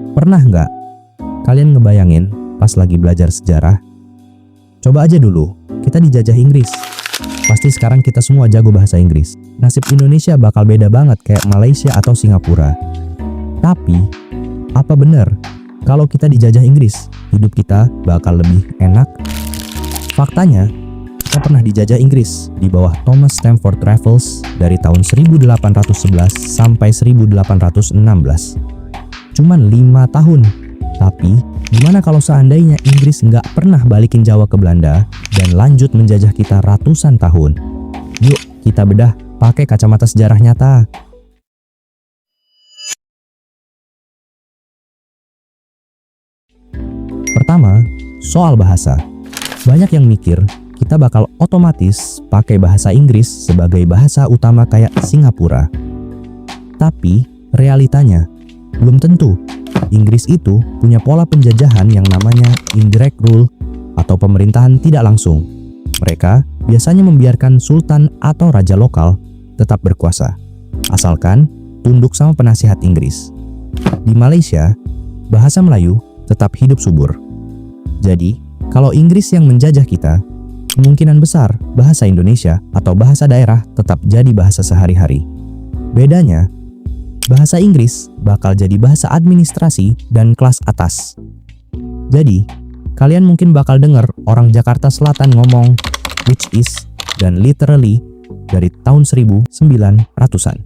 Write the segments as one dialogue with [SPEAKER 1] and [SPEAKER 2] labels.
[SPEAKER 1] Pernah nggak kalian ngebayangin pas lagi belajar sejarah? Coba aja dulu, kita dijajah Inggris. Pasti sekarang kita semua jago bahasa Inggris. Nasib Indonesia bakal beda banget kayak Malaysia atau Singapura. Tapi, apa benar kalau kita dijajah Inggris, hidup kita bakal lebih enak? Faktanya, kita pernah dijajah Inggris di bawah Thomas Stamford Raffles dari tahun 1811 sampai 1816. Cuman 5 tahun. Tapi, gimana kalau seandainya Inggris nggak pernah balikin Jawa ke Belanda dan lanjut menjajah kita ratusan tahun? Yuk, kita bedah pakai kacamata sejarah nyata. Pertama, soal bahasa. Banyak yang mikir kita bakal otomatis pakai bahasa Inggris sebagai bahasa utama kayak Singapura. Tapi, realitanya belum tentu. Inggris itu punya pola penjajahan yang namanya indirect rule atau pemerintahan tidak langsung. Mereka biasanya membiarkan sultan atau raja lokal tetap berkuasa, asalkan tunduk sama penasihat Inggris. Di Malaysia, bahasa Melayu tetap hidup subur. Jadi, kalau Inggris yang menjajah kita, kemungkinan besar bahasa Indonesia atau bahasa daerah tetap jadi bahasa sehari-hari. Bedanya, bahasa Inggris bakal jadi bahasa administrasi dan kelas atas. Jadi, kalian mungkin bakal dengar orang Jakarta Selatan ngomong which is dan literally dari tahun 1900-an.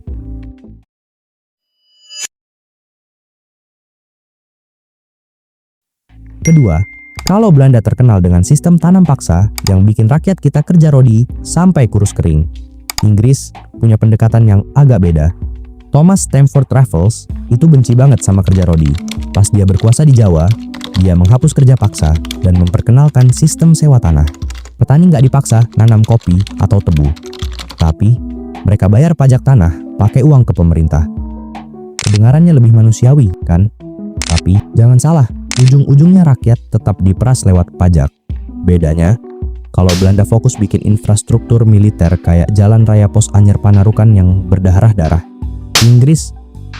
[SPEAKER 1] Kedua, kalau Belanda terkenal dengan sistem tanam paksa yang bikin rakyat kita kerja rodi sampai kurus kering, Inggris punya pendekatan yang agak beda. Thomas Stamford Raffles itu benci banget sama kerja rodi. Pas dia berkuasa di Jawa, dia menghapus kerja paksa dan memperkenalkan sistem sewa tanah. Petani nggak dipaksa nanam kopi atau tebu, tapi mereka bayar pajak tanah pakai uang ke pemerintah. Kedengarannya lebih manusiawi, kan? Tapi jangan salah, ujung-ujungnya rakyat tetap diperas lewat pajak. Bedanya, kalau Belanda fokus bikin infrastruktur militer kayak jalan raya Pos Anyer Panarukan yang berdarah-darah, Inggris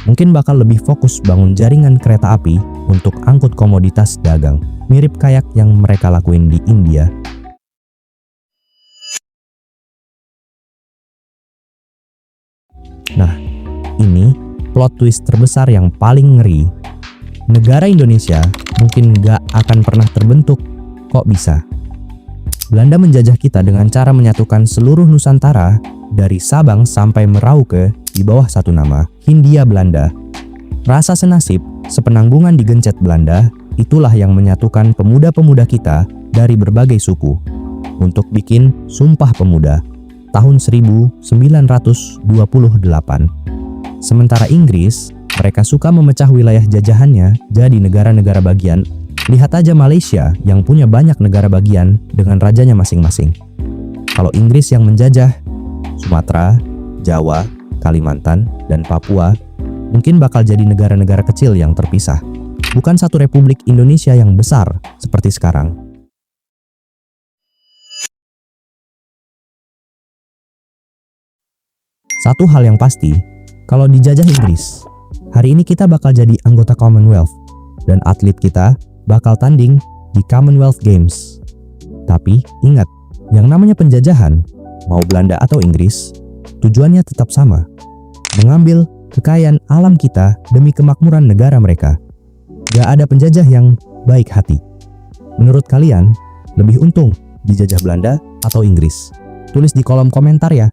[SPEAKER 1] mungkin bakal lebih fokus bangun jaringan kereta api untuk angkut komoditas dagang, mirip kayak yang mereka lakuin di India. Nah, ini plot twist terbesar yang paling ngeri. Negara Indonesia mungkin gak akan pernah terbentuk. Kok bisa? Belanda menjajah kita dengan cara menyatukan seluruh Nusantara dari Sabang sampai Merauke di bawah satu nama, Hindia Belanda. Rasa senasib, sepenanggungan digencet Belanda, itulah yang menyatukan pemuda-pemuda kita dari berbagai suku untuk bikin Sumpah Pemuda tahun 1928. Sementara Inggris, mereka suka memecah wilayah jajahannya jadi negara-negara bagian. Lihat aja Malaysia yang punya banyak negara bagian dengan rajanya masing-masing. Kalau Inggris yang menjajah Sumatera, Jawa, Kalimantan, dan Papua, mungkin bakal jadi negara-negara kecil yang terpisah. Bukan satu Republik Indonesia yang besar seperti sekarang. Satu hal yang pasti, kalau dijajah Inggris, hari ini kita bakal jadi anggota Commonwealth, dan atlet kita bakal tanding di Commonwealth Games. Tapi ingat, yang namanya penjajahan, mau Belanda atau Inggris, tujuannya tetap sama, mengambil kekayaan alam kita demi kemakmuran negara mereka. Gak ada penjajah yang baik hati. Menurut kalian, lebih untung dijajah Belanda atau Inggris? Tulis di kolom komentar ya.